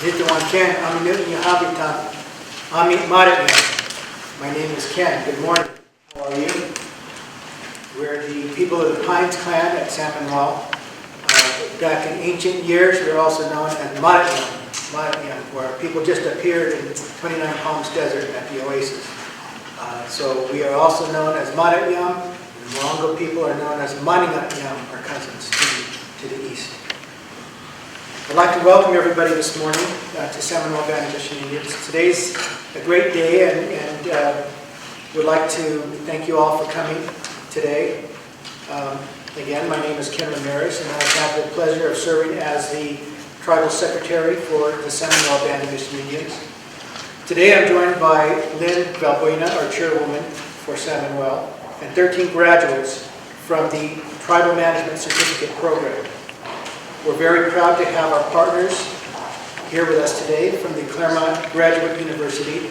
Dito ang Ken, ang niyo habitat, ami marit niya. My name is Ken. Good morning. How are you? We're the people of the Pines clan at San Manuel. Back in ancient years, we were also known as Marit, where people just appeared in 29 Palms Desert at the oasis. So we are also known as Maratyam. The Morongo people are known as Maningatyam, our cousins to the east. I'd like to welcome everybody this morning to San Manuel Baptist Union. Today's a great day, and we'd like to thank you all for coming today. Again, my name is Ken Ramirez, and I have the pleasure of serving as the Tribal Secretary for the San Manuel Baptist Unions. Today I'm joined by Lynn Valbuena, our Chairwoman for San Manuel, and 13 graduates from the Tribal Management Certificate Program. We're very proud to have our partners here with us today from the Claremont Graduate University.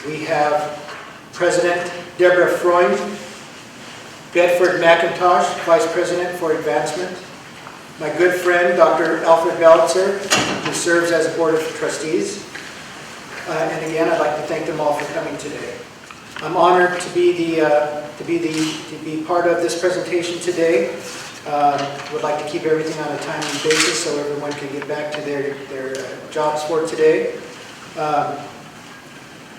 We have President Deborah Freund, Bedford McIntosh, Vice President for Advancement, my good friend Dr. Alfred Balitzer, who serves as Board of Trustees. And again, I'd like to thank them all for coming today. I'm honored to be part of this presentation today. Would like to keep everything on a timely basis so everyone can get back to their jobs for today.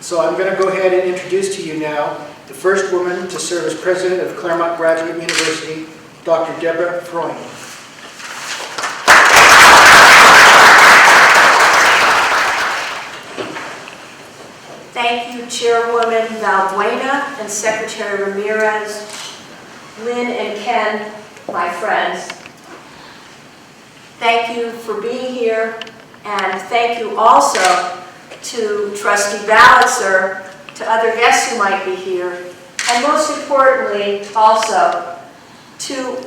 So I'm going to go ahead and introduce to you now the first woman to serve as president of Claremont Graduate University, Dr. Deborah Freund. Thank you, Chairwoman Valbuena and Secretary Ramirez, Lynn and Ken, my friends. Thank you for being here, and thank you also to Trustee Balitzer, to other guests who might be here, and most importantly also to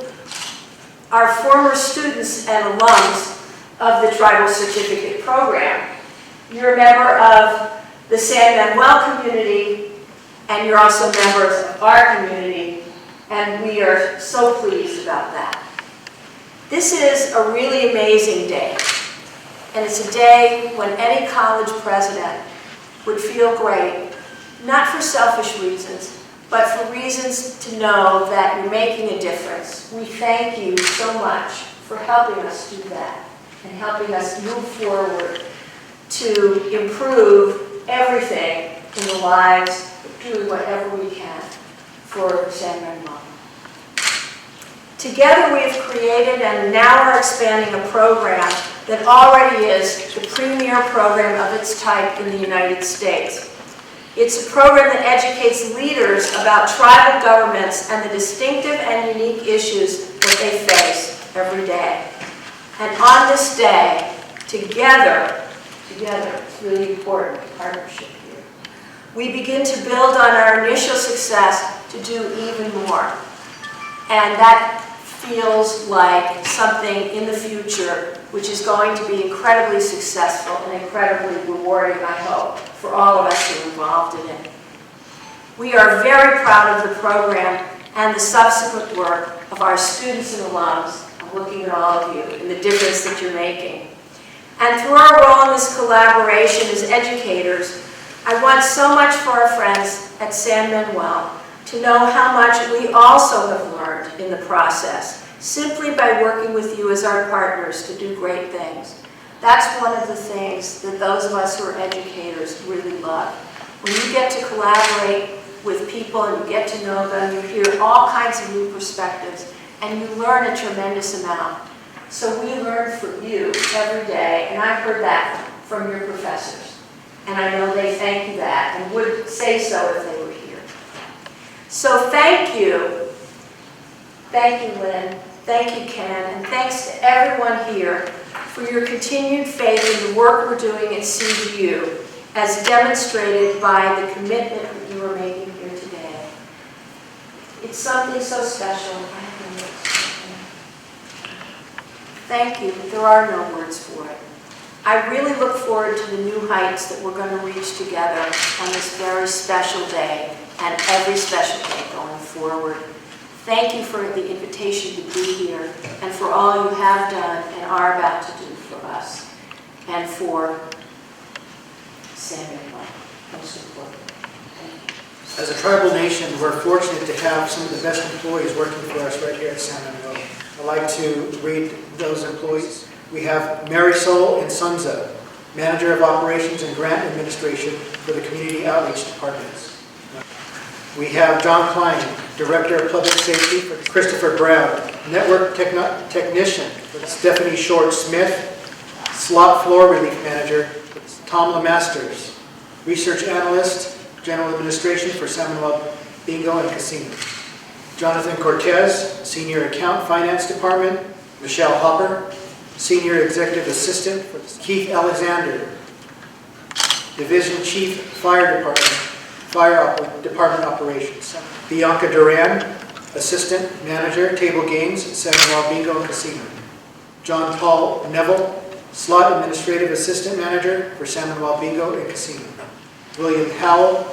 our former students and alums of the Tribal Certificate Program. You're a member of the San Manuel community, and you're also members of our community, and we are so pleased about that. This is a really amazing day, and it's a day when any college president would feel great, not for selfish reasons, but for reasons to know that you're making a difference. We thank you so much for helping us do that and helping us move forward to improve everything in the lives, doing whatever we can for San Manuel. Together we have created and now are expanding a program that already is the premier program of its type in the United States. It's a program that educates leaders about tribal governments and the distinctive and unique issues that they face every day. And on this day, together, it's really important, partnership here. We begin to build on our initial success to do even more. And that feels like something in the future which is going to be incredibly successful and incredibly rewarding, I hope, for all of us who are involved in it. We are very proud of the program and the subsequent work of our students and alums. I'm looking at all of you and the difference that you're making. And through our role in this collaboration as educators, I want so much for our friends at San Manuel to know how much we also have learned in the process, simply by working with you as our partners to do great things. That's one of the things that those of us who are educators really love. When you get to collaborate with people and you get to know them, you hear all kinds of new perspectives, and you learn a tremendous amount. So we learn from you every day, and I've heard that from your professors. And I know they thank you that, and would say so if they were here. So thank you. Thank you, Lynn. Thank you, Ken. And thanks to everyone here for your continued faith in the work we're doing at CGU, as demonstrated by the commitment that you are making here today. It's something so special. Thank you. There are no words for it. I really look forward to the new heights that we're going to reach together on this very special day and every special day going forward. Thank you for the invitation to be here and for all you have done and are about to do for us and for San Manuel. Most important. Thank you. As a tribal nation, we're fortunate to have some of the best employees working for us right here at San Manuel. I'd like to read those employees. We have Marisol Insunza, Manager of Operations and Grant Administration for the Community Outreach Departments. We have John Klein, Director of Public Safety for Christopher Brown, Network Technician for Stephanie Short-Smith, Slot Floor Relief Manager, Tom LeMasters, Research Analyst, General Administration for San Manuel Bingo and Casino. Jonathan Cortez, Senior Account Finance Department. Michelle Hopper, Senior Executive Assistant for Keith Alexander, Division Chief Fire Department Operations. Bianca Duran, Assistant Manager, Table Games, San Manuel Bingo and Casino. John Paul Neville, Slot Administrative Assistant Manager for San Manuel Bingo and Casino. William Howell,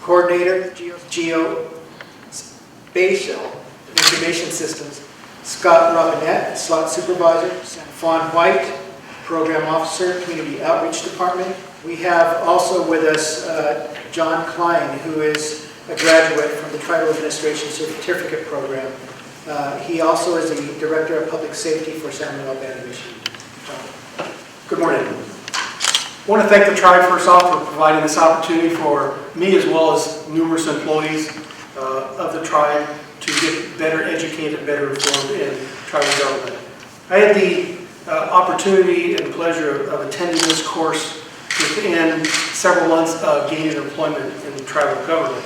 Coordinator, Geospatial Information Systems. Scott Robinette, Slot Supervisor. Fawn White, Program Officer, Community Outreach Department. We have also with us John Klein, who is a graduate from the Tribal Administration Certificate Program. He also is the Director of Public Safety for San Manuel Band of Michigan. Good morning. I want to thank the tribe first off for providing this opportunity for me as well as numerous employees of the tribe to get better educated, better informed in tribal government. I had the opportunity and pleasure of attending this course within several months of gaining employment in tribal government.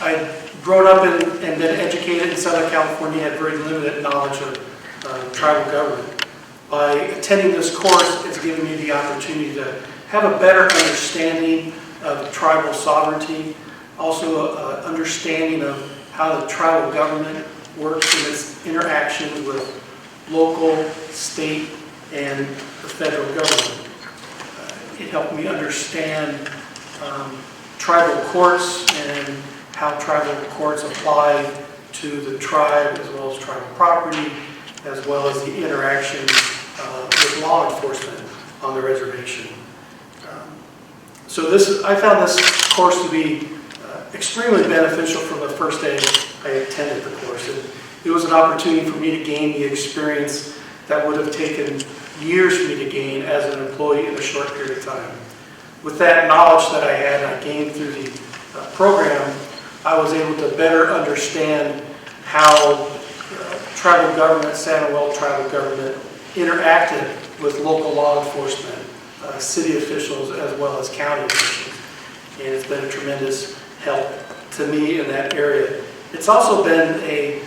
I grown up and been educated in Southern California, had very limited knowledge of tribal government. By attending this course, it's given me the opportunity to have a better understanding of tribal sovereignty, also understanding of how the tribal government works in its interactions with local, state, and the federal government. It helped me understand tribal courts and how tribal courts apply to the tribe as well as tribal property, as well as the interaction with law enforcement on the reservation. I found this course to be extremely beneficial from the first day I attended the course. It was an opportunity for me to gain the experience that would have taken years for me to gain as an employee in a short period of time. With that knowledge that I had, I gained through the program, I was able to better understand how tribal government, San Manuel tribal government, interacted with local law enforcement, city officials, as well as county officials. And it's been a tremendous help to me in that area. It's also been a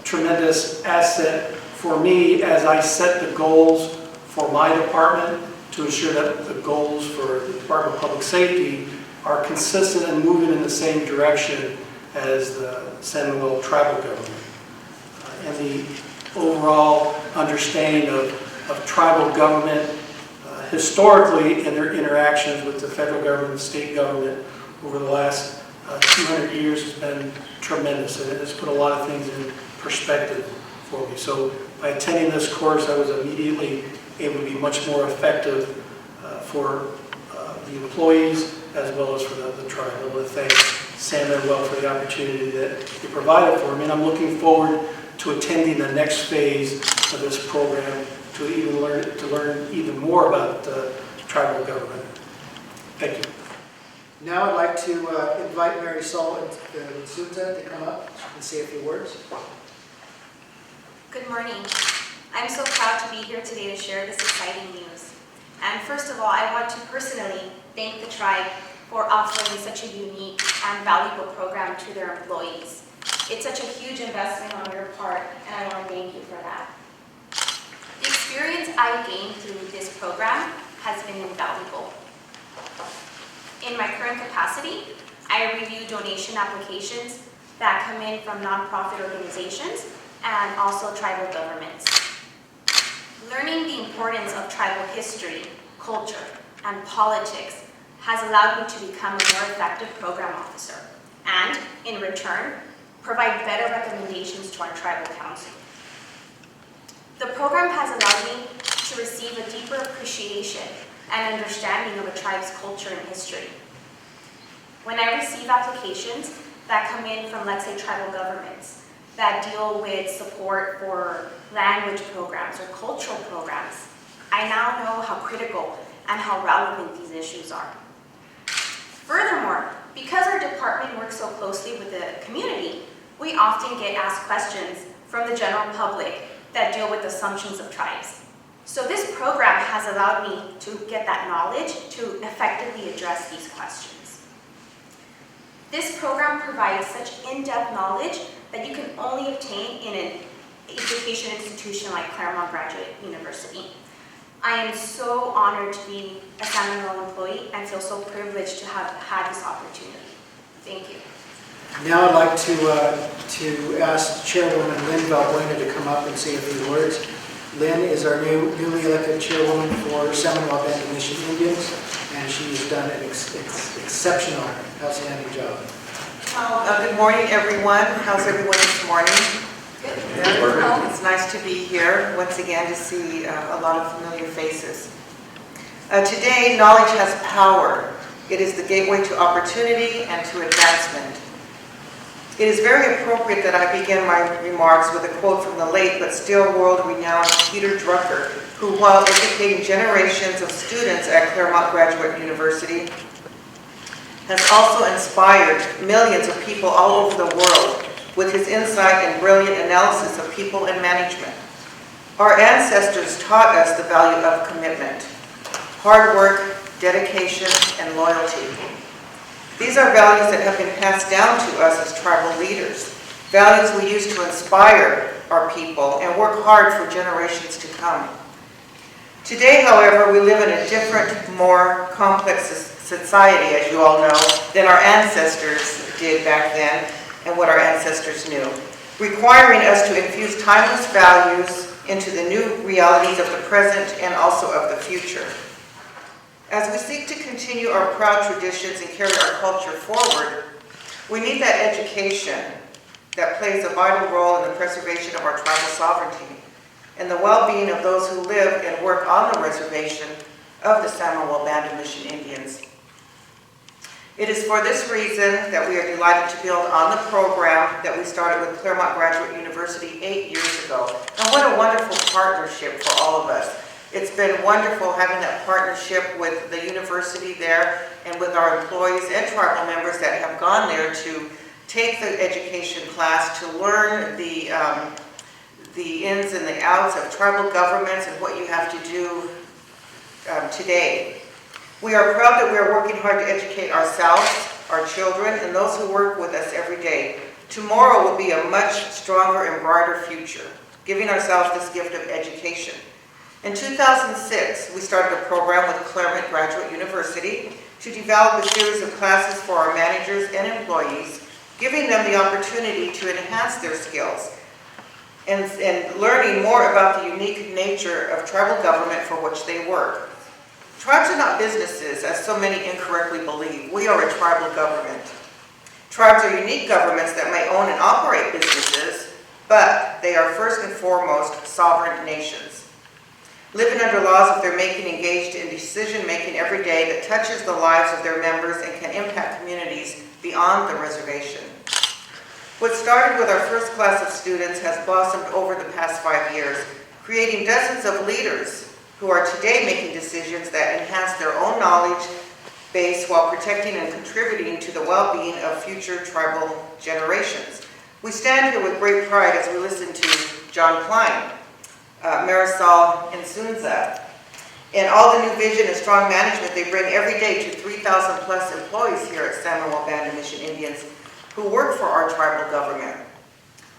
tremendous asset for me as I set the goals for my department to ensure that the goals for the Department of Public Safety are consistent and moving in the same direction as the San Manuel tribal government. And the overall understanding of tribal government historically and their interactions with the federal government and state government over the last 200 years has been tremendous, and it has put a lot of things in perspective for me. So by attending this course, I was immediately able to be much more effective for the employees as well as for the tribe. I want to thank San Manuel for the opportunity that you provided for me, and I'm looking forward to attending the next phase of this program to learn even more about tribal government. Thank you. Now I'd like to invite Marisol Insunza to come up and say a few words. Good morning. I'm so proud to be here today to share this exciting news. And first of all, I want to personally thank the tribe for offering such a unique and valuable program to their employees. It's such a huge investment on your part, and I want to thank you for that. The experience I gained through this program has been invaluable. In my current capacity, I review donation applications that come in from nonprofit organizations and also tribal governments. Learning the importance of tribal history, culture, and politics has allowed me to become a more effective program officer and, in return, provide better recommendations to our tribal council. The program has allowed me to receive a deeper appreciation and understanding of a tribe's culture and history. When I receive applications that come in from, let's say, tribal governments that deal with support for language programs or cultural programs, I now know how critical and how relevant these issues are. Furthermore, because our department works so closely with the community, we often get asked questions from the general public that deal with assumptions of tribes. So this program has allowed me to get that knowledge to effectively address these questions. This program provides such in-depth knowledge that you can only obtain in an education institution like Claremont Graduate University. I am so honored to be a San Manuel employee and feel so privileged to have had this opportunity. Thank you. Now I'd like to ask Chairwoman Lynn Valbuena to come up and say a few words. Lynn is our newly elected chairwoman for San Manuel Band Mission Indians, and she has done an exceptional, outstanding job. Good morning, everyone. How's everyone this morning? Good. It's nice to be here once again to see a lot of familiar faces. Today, knowledge has power. It is the gateway to opportunity and to advancement. It is very appropriate that I begin my remarks with a quote from the late but still world-renowned Peter Drucker, who, while educating generations of students at Claremont Graduate University, has also inspired millions of people all over the world with his insight and brilliant analysis of people and management. Our ancestors taught us the value of commitment, hard work, dedication, and loyalty. These are values that have been passed down to us as tribal leaders, values we use to inspire our people and work hard for generations to come. Today, however, we live in a different, more complex society, as you all know, than our ancestors did back then and what our ancestors knew, requiring us to infuse timeless values into the new realities of the present and also of the future. As we seek to continue our proud traditions and carry our culture forward, we need that education that plays a vital role in the preservation of our tribal sovereignty and the well-being of those who live and work on the reservation of the San Manuel Band of Mission Indians. It is for this reason that we are delighted to build on the program that we started with Claremont Graduate University 8 years ago. And what a wonderful partnership for all of us. It's been wonderful having that partnership with the university there and with our employees and tribal members that have gone there to take the education class, to learn the ins and the outs of tribal governments and what you have to do today. We are proud that we are working hard to educate ourselves, our children, and those who work with us every day. Tomorrow will be a much stronger and brighter future, giving ourselves this gift of education. In 2006, we started a program with Claremont Graduate University to develop a series of classes for our managers and employees, giving them the opportunity to enhance their skills and learning more about the unique nature of tribal government for which they work. Tribes are not businesses, as so many incorrectly believe. We are a tribal government. Tribes are unique governments that may own and operate businesses, but they are first and foremost sovereign nations, living under laws of their making, engaged in decision-making every day that touches the lives of their members and can impact communities beyond the reservation. What started with our first class of students has blossomed over the past 5 years, creating dozens of leaders who are today making decisions that enhance their own knowledge base while protecting and contributing to the well-being of future tribal generations. We stand here with great pride as we listen to John Klein, Marisol and Sunza, and all the new vision and strong management they bring every day to 3,000 plus employees here at San Manuel Band of Mission Indians who work for our tribal government.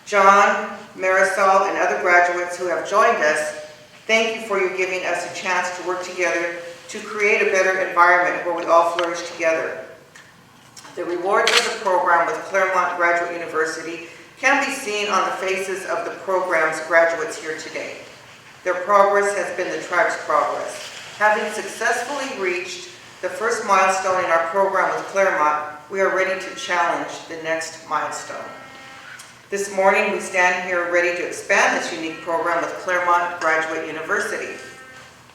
John, Marisol, and other graduates who have joined us, thank you for your giving us a chance to work together to create a better environment where we all flourish together. The rewards of the program with Claremont Graduate University can be seen on the faces of the program's graduates here today. Their progress has been the tribe's progress. Having successfully reached the first milestone in our program with Claremont, we are ready to challenge the next milestone. This morning, we stand here ready to expand this unique program with Claremont Graduate University.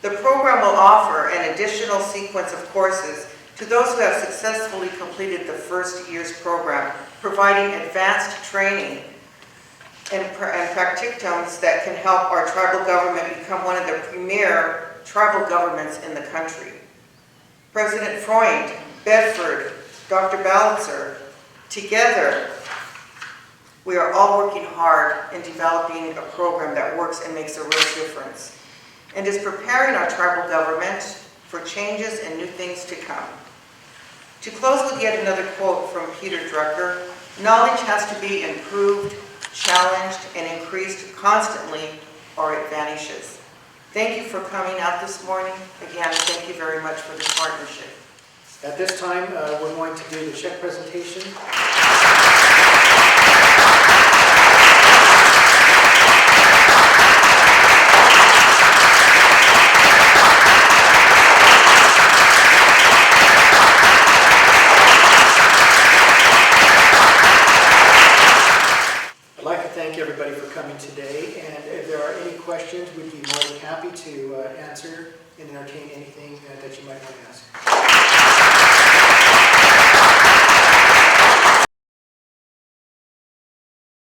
The program will offer an additional sequence of courses to those who have successfully completed the first year's program, providing advanced training and practicums that can help our tribal government become one of the premier tribal governments in the country. President Freund, Bedford, Dr. Balitzer, together, we are all working hard in developing a program that works and makes a real difference, and is preparing our tribal government for changes and new things to come. To close with yet another quote from Peter Drucker, knowledge has to be improved, challenged, and increased constantly, or it vanishes. Thank you for coming out this morning. Again, thank you very much for the partnership. At this time, we're going to do the check presentation. I'd like to thank everybody for coming today, and if there are any questions, we'd be more than happy to answer and entertain anything that you might want to ask.